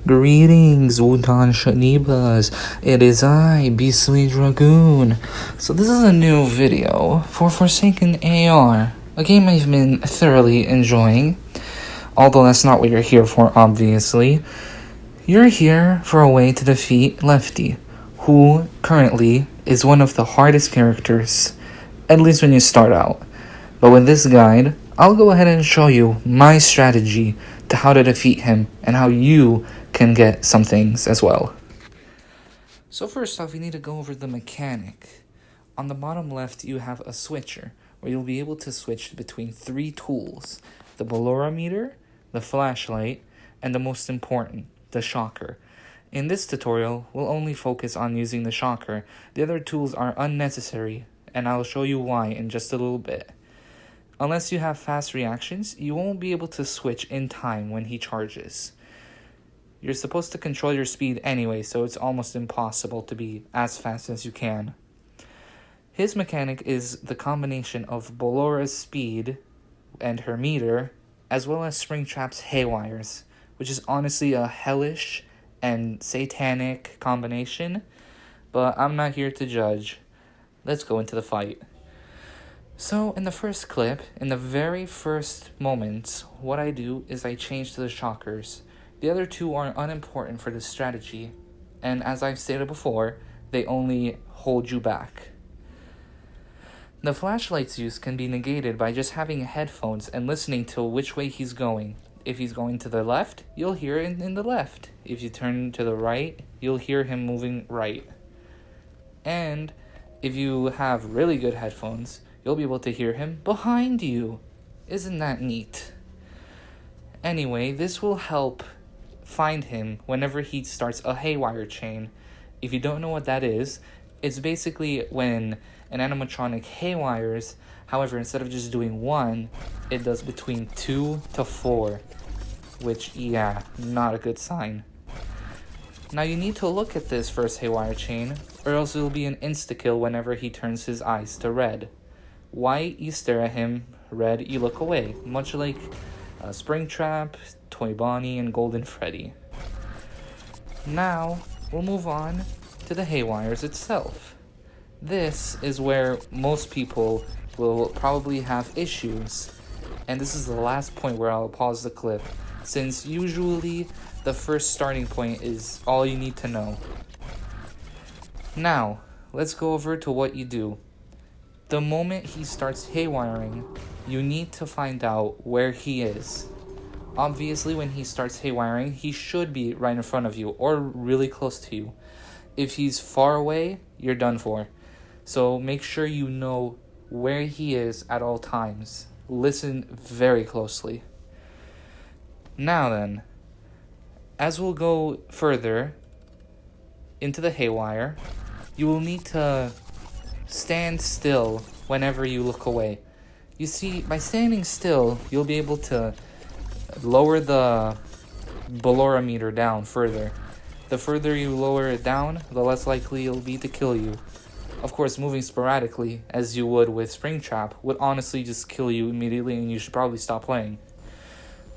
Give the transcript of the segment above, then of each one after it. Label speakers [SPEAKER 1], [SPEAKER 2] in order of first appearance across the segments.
[SPEAKER 1] Greetings, Wutan Shanibas. It is I, Beastly Dragoon. So this is a new video for Forsaken AR, a game I've been thoroughly enjoying. Although that's not what you're here for, obviously. You're here for a way to defeat Lefty, who currently is one of the hardest characters, at least when you start out. But with this guide, I'll go ahead and show you my strategy to how to defeat him and how you can get some things as well. So first off, you need to go over the mechanic. On the bottom left, you have a switcher, where you'll be able to switch between 3 tools: the bolorimeter, the flashlight, and the most important, the shocker. In this tutorial, we'll only focus on using the shocker. The other tools are unnecessary, and I'll show you why in just a little bit. Unless you have fast reactions, you won't be able to switch in time when he charges. You're supposed to control your speed anyway, so it's almost impossible to be as fast as you can. His mechanic is the combination of Bolora's speed and her meter, as well as Springtrap's haywires, which is honestly a hellish and satanic combination, but I'm not here to judge. Let's go into the fight. So, in the first clip, in the very first moments, what I do is I change to the shockers. The other two are unimportant for this strategy, and as I've stated before, they only hold you back. The flashlight's use can be negated by just having headphones and listening to which way he's going. If he's going to the left, you'll hear it in the left. If you turn to the right, you'll hear him moving right. And if you have really good headphones, you'll be able to hear him behind you. Isn't that neat? Anyway, this will help find him whenever he starts a haywire chain. If you don't know what that is, it's basically when an animatronic haywires. However, instead of just doing 1, it does between 2 to 4, which, yeah, not a good sign. Now you need to look at this first haywire chain, or else it'll be an insta-kill whenever he turns his eyes to red. White, you stare at him. Red, you look away. Much like Springtrap, Toy Bonnie, and Golden Freddy. Now, we'll move on to the haywires itself. This is where most people will probably have issues. And this is the last point where I'll pause the clip, since usually the first starting point is all you need to know. Now, let's go over to what you do. The moment he starts haywiring, you need to find out where he is. Obviously, when he starts haywiring, he should be right in front of you or really close to you. If he's far away, you're done for. So make sure you know where he is at all times. Listen very closely. Now then, as we'll go further into the haywire, you will need to stand still whenever you look away. You see, by standing still, you'll be able to lower the bolorimeter down further. The further you lower it down, the less likely it'll be to kill you. Of course, moving sporadically, as you would with Springtrap, would honestly just kill you immediately and you should probably stop playing.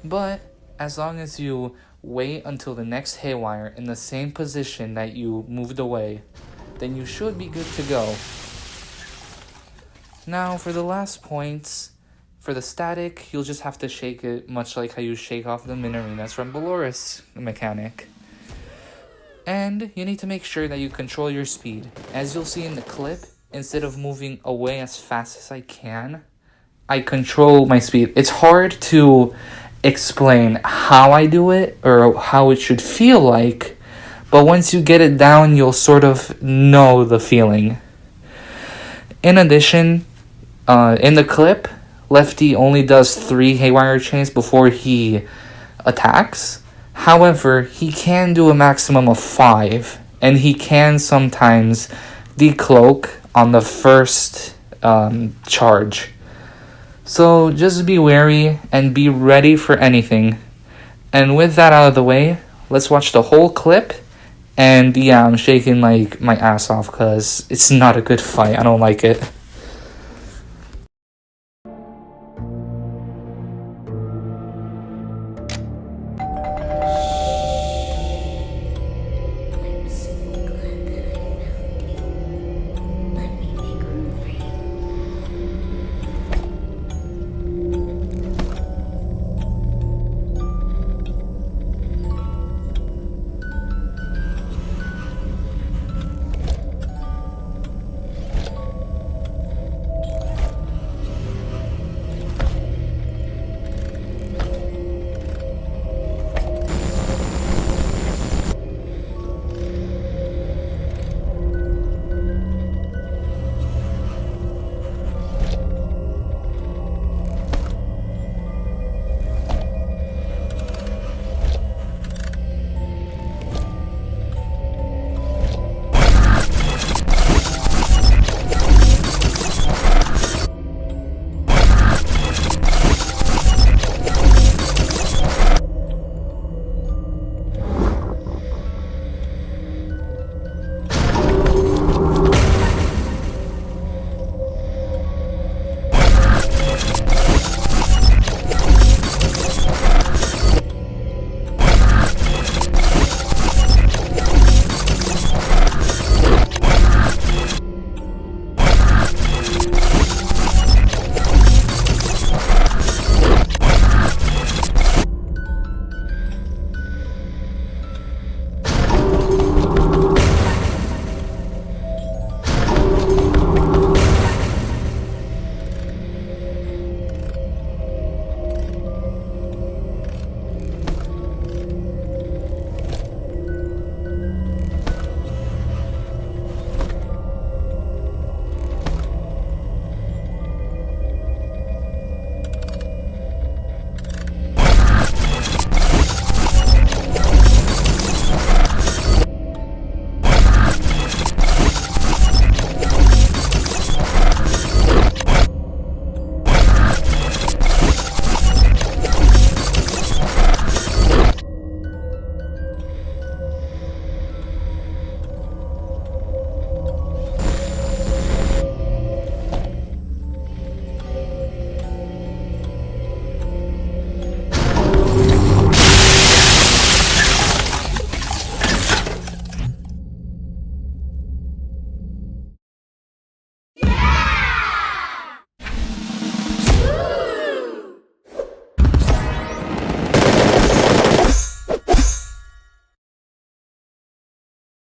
[SPEAKER 1] But, as long as you wait until the next haywire in the same position that you moved away, then you should be good to go. Now, for the last points, for the static, you'll just have to shake it, much like how you shake off the Minarinas from Bolora's mechanic. And you need to make sure that you control your speed. As you'll see in the clip, instead of moving away as fast as I can, I control my speed. It's hard to explain how I do it, or how it should feel like, but once you get it down, you'll sort of know the feeling. In addition, in the clip, Lefty only does 3 haywire chains before he attacks. However, he can do a maximum of 5, and he can sometimes decloak on the first charge. So just be wary and be ready for anything. And with that out of the way, let's watch the whole clip. And yeah, I'm shaking like my ass off because it's not a good fight. I don't like it.